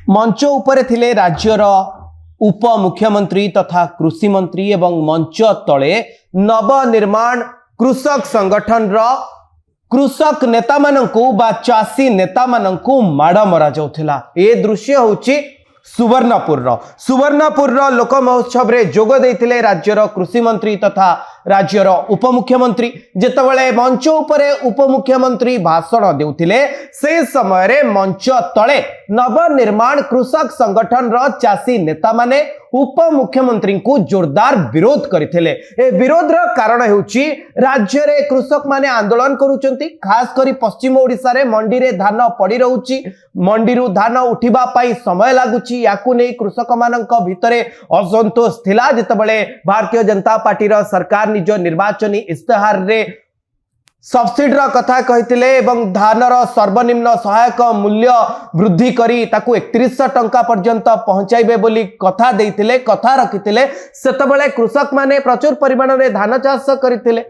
मंच उपरे थिले राज्यर उप मुख्यमंत्री तथा कृषि मंत्री एवं मंच तले नवनिर्माण कृषक संगठन कृषक नेता मानंकु बा चासी नेता मानंकु माड़ मरा जाउथिला। ए दृश्य होची सुवर्णपुर लोक महोत्सव रे जोग देइथिले राज्यर कृषि मंत्री तथा राज्यर उपमुख्यमंत्री। जेतेबेले मंच उपरे उपमुख्यमंत्री भाषण देउथिले से समय रे मंच तले नवनिर्माण कृषक संगठन रो चासी नेता माने उपमुख्यमंत्री को जोरदार विरोध करथिले। ए विरोध रो कारण हेउची राज्य रे कृषक माने आंदोलन करूचंती। खास करी पश्चिम ओडिसा रे मंडी रे धान पड़ी रहउची, मंडीरु धान उठिबा पाई समय लागुची। याकु नै कृषक मानक भितरे असंतोष थिला। जेतेबेले भारतीय जनता पार्टी रो सरकार निज निर्वाचनी इस्ताहार रे सब्सिडी कथा कहिथिले एवं धानर सर्वनिम्न सहायक मूल्य वृद्धि करी ताकू 3100 टंका पर्यंत पहुंचाइबे बोली कथा देइथिले, कथा रखिथिले। सेतेबेले कृषक माने प्रचुर परिमाण रे धान चाष करथिले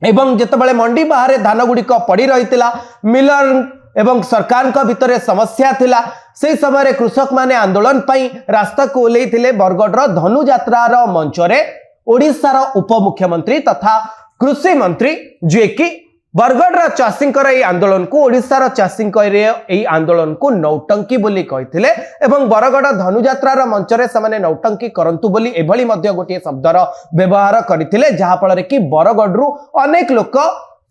एवं जेतेबेले मंडी बाहर धान गुड़िक पड़ी रहितिला, मिलर एवं सरकार का भितरे समस्या थिला। से समय कृषक माने आंदोलन पाई रास्ता को ओल्लैथिले। बरगढ़ धनु यात्रार मंच रे ओडिशार उपमुख्यमंत्री तथा कृषि मंत्री जे कि बरगढ़ चाषी आंदोलन को ओडिशार चाषी आंदोलन को नौटंकी बोली कहिथिले एवं बरगढ़ धनुयात्रार मंच रे समाने नौटंकी करंतु बोली एभली मध्य गोटे शब्दर व्यवहार करथिले, जहा फल कि बरगढ़ अनेक लोक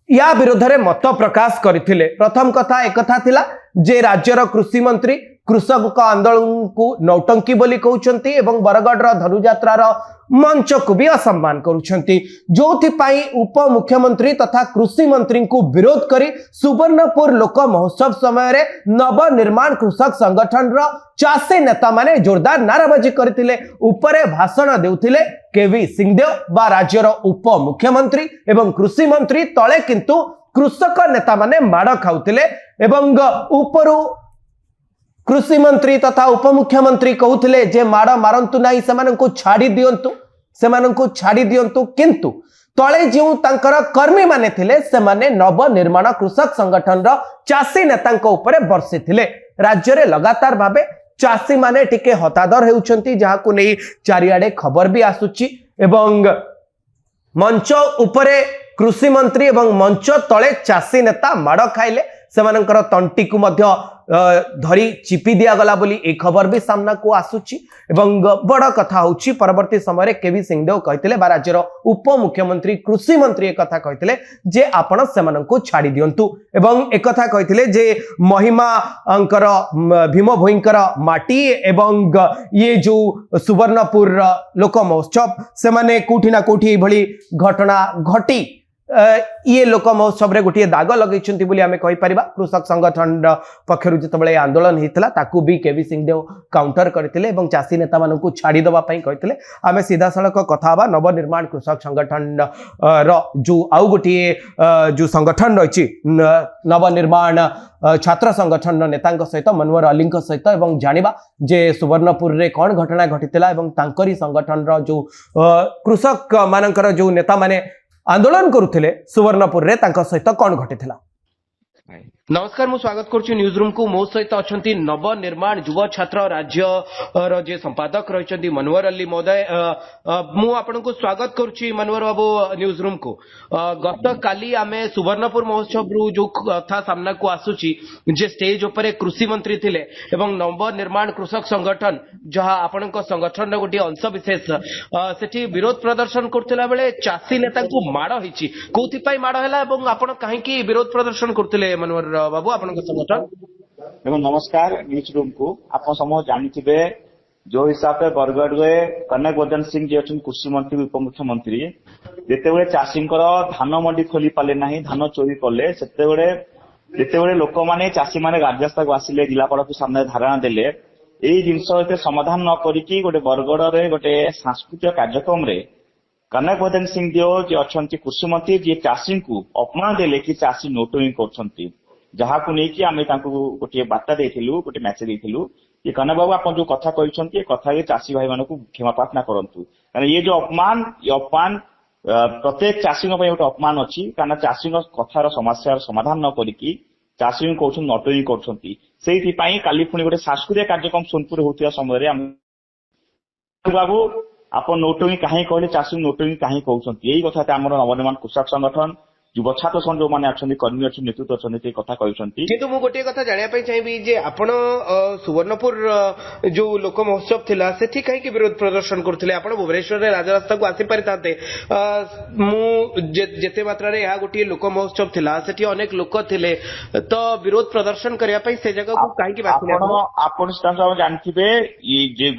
या विरोध में मत प्रकाश करथिले। प्रथम कथा एक कथा थिला जे राज्यर कृषि मंत्री कृषक आंदोलन को नौटंकी बोली कहउछंती एवं बरगढ़ धनुयात्रार मंच को भी असम्मान करुछंती, जोथिपाई उप मुख्यमंत्री तथा कृषि मंत्री को विरोध करी सुवर्णपुर लोक महोत्सव समय रे नवनिर्माण कृषक संगठन रो चासी नेता माने जोरदार नाराबाजी करथिले। उपरे भाषण देउथिले केवी सिंहदेव बा राज्यर उप मुख्यमंत्री एवं कृषि मंत्री, तले किंतु कृषक नेता माने माड़ खाउथिले एवं उपरु कृषि मंत्री तथा उपमुख्यमंत्री कहउथिले जे माड़ मारंतु नाही, सेमानंकु छाड़ी दियंतु किंतु तले जो तांकर कर्मी माने थिले सेमाने नवनिर्माण कृषक संगठन रो चासी नेतांक उपरे बर्षिथिले। राज्य रे लगातार भाबे चासी माने टिके हतादर हेउचंती, जहाकु नै चारियाडे खबर भी आसुची एवं मंच उपरे कृषि मंत्री एवं मंच तले चासी नेता माड़ खाइले। सेमानंकर तंटी को मध्य धरी चिपी दिया गला बोली ए खबर भी सामना को आसुची एवं बड़ कथा होची परवर्ती समय केवी सिंहदेव कहथिले बा राज्यर उप मुख्यमंत्री कृषि मंत्री एक कथा कहथिले जे आपण सेमानंकु छाड़ी दियंतु एवं एक कथा कहथिले जे महिमा अंकर भीम भोईंकर माटी एवं ये जो सुवर्णपुर लोक महोत्सव सेमाने कोठी ना कोठी भली घटना घटी ये लोक महोत्सव रे गोटे दाग लगे बोली आमे कहि परिबा। कृषक संगठन पक्षरु जतबेले आंदोलन हेतला ताकू भी केवी सिंहदेव काउंटर करथिले एवं चासी नेता मानकु छाड़ी दबा पई कहिथिले। आमे सीधा सड़क कथा बा नवनिर्माण कृषक संगठन रो जो आउ गोटे जो संगठन रही नवनिर्माण छात्र संगठन नेतांक सहित मनोहर अली सहित एवं जानिबा जे सुवर्णपुर रे कौन घटना घटितला एवं तांकरी संगठन रो जो कृषक मानकर जो नेता माने आंदोलन करुथिले सुवर्णपुर रे तांका सहित कौन घटिथिला। नमस्कार, मु स्वागत करूछु न्यूज रूम को। मो सहित अछंती नवनिर्माण युवा छात्र राज्य जे संपादक रहिछंती मनोहर अली महोदय। मु आपनको स्वागत करूछि मनोहर बाबू न्यूज रूम को। गत काली आमे सुवर्णपुर महोत्सव रु जो कथा सामना को आसुची जे स्टेज उपरे कृषि मंत्री थिले एवं नवनिर्माण कृषक संगठन जहा आपनको संगठन गोटे अंश विशेष सेठी विरोध प्रदर्शन करथिला बेले चासी नेता को माड़ हिची कोथि पई माड़ हैला एवं आपण काहे की विरोध प्रदर्शन करथिले मनोहर बाबू आपण संगठन। एवं नमस्कार न्यूज रूम को। आप समूह जानिथिबे जो हिसाब से बरगढ़ में कनक वर्धन सिंह जी अच्छा कृषि मंत्री उप मुख्यमंत्री जितेबले चाषी धान मंडी खोली पारे ना धान चोरी कले जितेबले लोक मैंने चाषी मैंने राजस्था को आसिले जिलापाल को सामने धारणा देले यही जिन समाधान न करिकी गोटे बरगढ़ रे गोटे सांस्कृतिक कार्यक्रम रे कनक वर्धन सिंह देव जी अच्छा कृषि मंत्री जी चाषी को अपमान देले कि चाषी नोटरी कर जहाँ को लेकिन आम गोटे बार्ता देलु गोटे मैसेज देलु कि कनक बाबू आप जो कथा कहते कथा चाषी भाई मान क्षमा प्रार्थना करंतु कारण ये जो अपमान प्रत्येक चाषी गोटे अपमान अच्छी कारण चाषी कथार समस्या समाधान न करिकी ଚାଷୀ କହୁଛନ୍ତି ନଟେଇ କରୁଛନ୍ତି। ସେଇଥିପାଇଁ କାଲି ପୁଣି ଗୋଟେ ସାଂସ୍କୃତିକ କାର୍ଯ୍ୟକ୍ରମ ସୋନପୁର ହଉଥିବା ସମୟରେ ବାବୁ ଆପଣ ନୋଟଙ୍ଗୀ କାହିଁ କହିଲେ, ଚାଷୀ ନୋଟଙ୍ଗୀ କାହିଁ କହୁଛନ୍ତି, ଏଇ କଥା ଆମର ନବନିର୍ମାଣ କୃଷକ ସଂଗଠନ ଯୁବ ଛାତ୍ର ସଂଘ ଯୋଉମାନେ ଅଛନ୍ତି, କର୍ମୀ ଅଛନ୍ତି, ନେତୃତ୍ୱ ଅଛନ୍ତି, ସେ କଥା କହିଛନ୍ତି। କିନ୍ତୁ ମୁଁ ଗୋଟିଏ କଥା ଜାଣିବା ପାଇଁ ଚାହିଁବି ଯେ ଆପଣ ସୁବର୍ଣ୍ଣପୁର ଯୋଉ ଲୋକ ମହୋତ୍ସବ ଥିଲା ସେଠି କାହିଁକି ବିରୋଧ ପ୍ରଦର୍ଶନ କରୁଥିଲେ? ଆପଣ ଭୁବନେଶ୍ୱରରେ ରାଜରାସ୍ତାକୁ ଆସିପାରିଥାନ୍ତେ। ମୁଁ ଯେତେ ମାତ୍ରାରେ ଏହା ଗୋଟିଏ ଲୋକ ମହୋତ୍ସବ ଥିଲା, ସେଠି ଅନେକ ଲୋକ ଥିଲେ, ତ ବିରୋଧ ପ୍ରଦର୍ଶନ କରିବା ପାଇଁ ସେ ଜାଗାକୁ କାହିଁକି ବାଛିଲେ? ଆପଣ ଜାଣିଥିବେ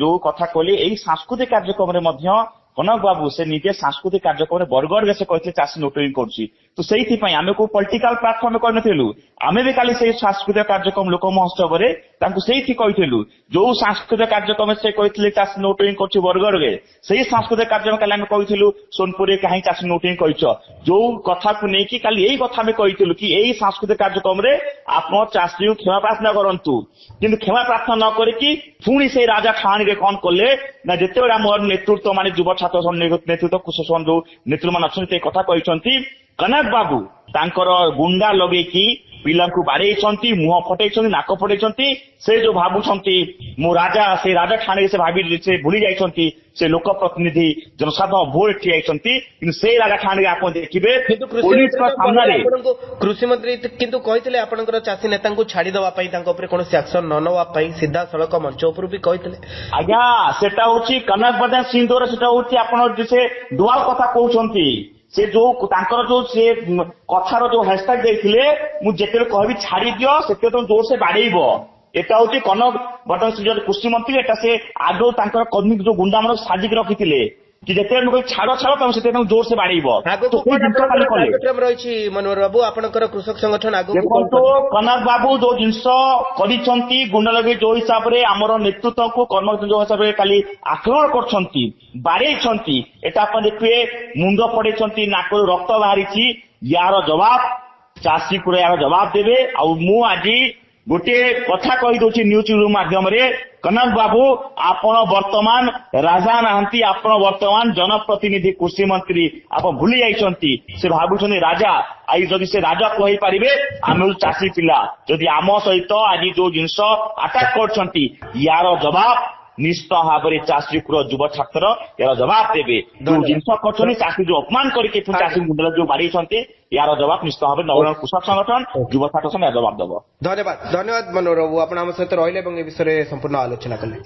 ଯୋଉ କଥା କହିଲେ, ଏଇ ସାଂସ୍କୃତିକ କାର୍ଯ୍ୟକ୍ରମରେ ମଧ୍ୟ କନକ ବାବୁ ସେ ନିଜେ ସାଂସ୍କୃତିକ କାର୍ଯ୍ୟକ୍ରମରେ ବରଗଡ଼ରେ ସେ କହିଥିଲେ ଚାଷୀ ନୋଟରିଂ କରୁଛି। ତ ସେଇଥିପାଇଁ ଆମେ କୋଉ ପଲିଟିକାଲ ପ୍ଲାଟଫର୍ମ କରିନଥିଲୁ, ଆମେ ବି କାଲି ସେଇ ସାଂସ୍କୃତିକ କାର୍ଯ୍ୟକ୍ରମ ଲୋକ ମହୋତ୍ସବରେ ତାଙ୍କୁ ସେଇଠି କହିଥିଲୁ। ଯୋଉ ସାଂସ୍କୃତିକ କାର୍ଯ୍ୟକ୍ରମ ସେ କହିଥିଲେ ଚାଷୀ ନୋଟରିଂ କରୁଛି ବରଗଡ଼ରେ, ସେଇ ସାଂସ୍କୃତିକ କାର୍ଯ୍ୟକ୍ରମ କାଲି ଆମେ କହିଥିଲୁ ସୋନପୁରରେ କାହିଁ ଚାଷୀ ନୋଟରିଂ କରିଛ। ଯୋଉ କଥାକୁ ନେଇକି କାଲି ଏଇ କଥା ଆମେ କହିଥିଲୁ କି ଏଇ ସାଂସ୍କୃତିକ କାର୍ଯ୍ୟକ୍ରମରେ ଆପଣ ଚାଷୀଙ୍କୁ କ୍ଷମା ପ୍ରାର୍ଥନା କରନ୍ତୁ, କିନ୍ତୁ କ୍ଷମା ପ୍ରାର୍ଥନା ନ କରିକି ପୁଣି ସେଇ ରାଜା ଠାଣିରେ କଣ କଲେ ନା, ଯେତେବେଳେ ଆମର ନେତୃତ୍ୱ ମାନେ ଯୁବ ଛାତ୍ର ନେତୃତ୍ୱ କୃଷକ ଯୋଉ ନେତୃତ୍ୱ ମାନେ ଅଛନ୍ତି, ସେ କଥା କହିଛନ୍ତି କନକ ବାବୁ ତାଙ୍କର ଗୁଣ୍ଡା ଲଗେଇକି ପିଲାଙ୍କୁ ବାଡେଇଛନ୍ତି, ମୁହଁ ଫଟେଇଛନ୍ତି, ନାକ ଫଟେଇଛନ୍ତି। ସେ ଯୋଉ ଭାବୁଛନ୍ତି ମୁଁ ରାଜା, ସେ ରାଜା ଠାଣିରେ ସେ ସେ ଭୁଲି ଯାଇଛନ୍ତି ସେ ଲୋକ ପ୍ରତିନିଧି ଜନସାଧାରଣ ଭୋଟ ଠିଆ ହେଇଛନ୍ତି। କିନ୍ତୁ ସେଇ ରାଜା ଠାଣିରେ ଆପଣ ଦେଖିବେ ସାମ୍ନାରେ କୃଷିମନ୍ତ୍ରୀ କିନ୍ତୁ କହିଥିଲେ ଆପଣଙ୍କର ଚାଷୀ ନେତାଙ୍କୁ ଛାଡିଦେବା ପାଇଁ, ତାଙ୍କ ଉପରେ କୌଣସି ଆକ୍ସନ ନ ନେବା ପାଇଁ ସିଧାସଳଖ ମଞ୍ଚ ଉପରୁ ବି କହିଥିଲେ। ଆଜ୍ଞା ସେଟା ହଉଛି କନକ ବଜାର ସିଂହର, ସେଟା ହଉଛି ଆପଣ ସେ ଦୁଆର କଥା କହୁଛନ୍ତି। ସେ ଯୋଉ ତାଙ୍କର ଯୋଉ ସେ କଥାର ଯୋଉ ହ୍ୟାଶଟ୍ୟାଗ ଦେଇଥିଲେ, ମୁଁ ଯେତେବେଳେ କହିବି ଛାଡି ଦିଅ ସେତେବେଳେ ତମେ ଜୋର ସେ ବାଡେଇବ। এটা হচ্ছে কনক বর্তমান কৃষিমন্ত্রী, এটা সে আগেও তাঁর কর্মী ଯୋଉ ଗୁଣ୍ଡା ମାନଙ୍କୁ ସାଜିକି ରଖିଥିଲେ କି ଯେତେବେଳେ ମୁଁ ଛାଡ ଛାଡ ତମେ ସେତେବେଳେ ଜୋର ସେ ବାଡେଇବ। ରହିଛି ମନୋହର ବାବୁ ଆପଣଙ୍କର କୃଷକ ସଂଗଠନ ଆଗକୁ ଦେଖନ୍ତୁ କନକ ବାବୁ ଯୋଉ ଜିନିଷ କରିଛନ୍ତି, ଗୁଣ୍ଡା ଲଗେଇ ଯୋଉ ହିସାବରେ ଆମର ନେତୃତ୍ୱକୁ କର୍ମଚାରୀ ଯୋଉ ହିସାବରେ କାଲି ଆକ୍ରମଣ କରୁଛନ୍ତି, ବାଡେଇଛନ୍ତି, ଏଟା ଆପଣ ଦେଖିବେ ମୁଣ୍ଡ ପଡେଇଛନ୍ତି, ନାକରୁ ରକ୍ତ ବାହାରିଛି। ୟାର ଜବାବ ଚାଷୀକୁ ୟାର ଜବାବ ଦେବେ। ଆଉ ମୁଁ ଆଜି ଗୋଟିଏ କଥା କହିଦଉଛି ନ୍ୟୁଜ ରୁମ୍ ମାଧ୍ୟମରେ, କନକ ବାବୁ ଆପଣ ବର୍ତ୍ତମାନ ରାଜା ନାହାନ୍ତି, ଆପଣ ବର୍ତ୍ତମାନ ଜନପ୍ରତିନିଧି କୃଷି ମନ୍ତ୍ରୀ। ଆପଣ ଭୁଲି ଯାଇଛନ୍ତି ସେ ଭାବୁଛନ୍ତି ରାଜା। ଆଜି ଯଦି ସେ ରାଜା କହିପାରିବେ, ଆମେ ଚାଷୀ ପିଲା ଯଦି ଆମ ସହିତ ଆଜି ଯୋଉ ଜିନିଷ ଆଟାକ କରୁଛନ୍ତି, ୟାର ଜବାବ ନିଶ୍ଚିତ ଭାବରେ ଚାଷୀକୁର ଯୁବ ଛାତ୍ର ୟାର ଜବାବ ଦେବେ। ଯୋଉ ଜିନିଷ କରୁଛନ୍ତି ଚାଷୀ ଯୋଉ ଅପମାନ କରିକି ଚାଷୀ ମୁଣ୍ଡରେ ଯୋଉ ବାଡେଇଛନ୍ତି, ୟାର ଜବାବ ନିଶ୍ଚିତ ଭାବରେ ନବୀନ କୃଷକ ସଂଗଠନ ଯୁବ ଛାତ୍ର ସଂଘ ଜବାବ ଦେବ। ଧନ୍ୟବାଦ ମନୋହର ବାବୁ, ଆପଣ ଆମ ସହିତ ରହିଲେ ଏବଂ ଏ ବିଷୟରେ ସମ୍ପୂର୍ଣ୍ଣ ଆଲୋଚନା କଲେ।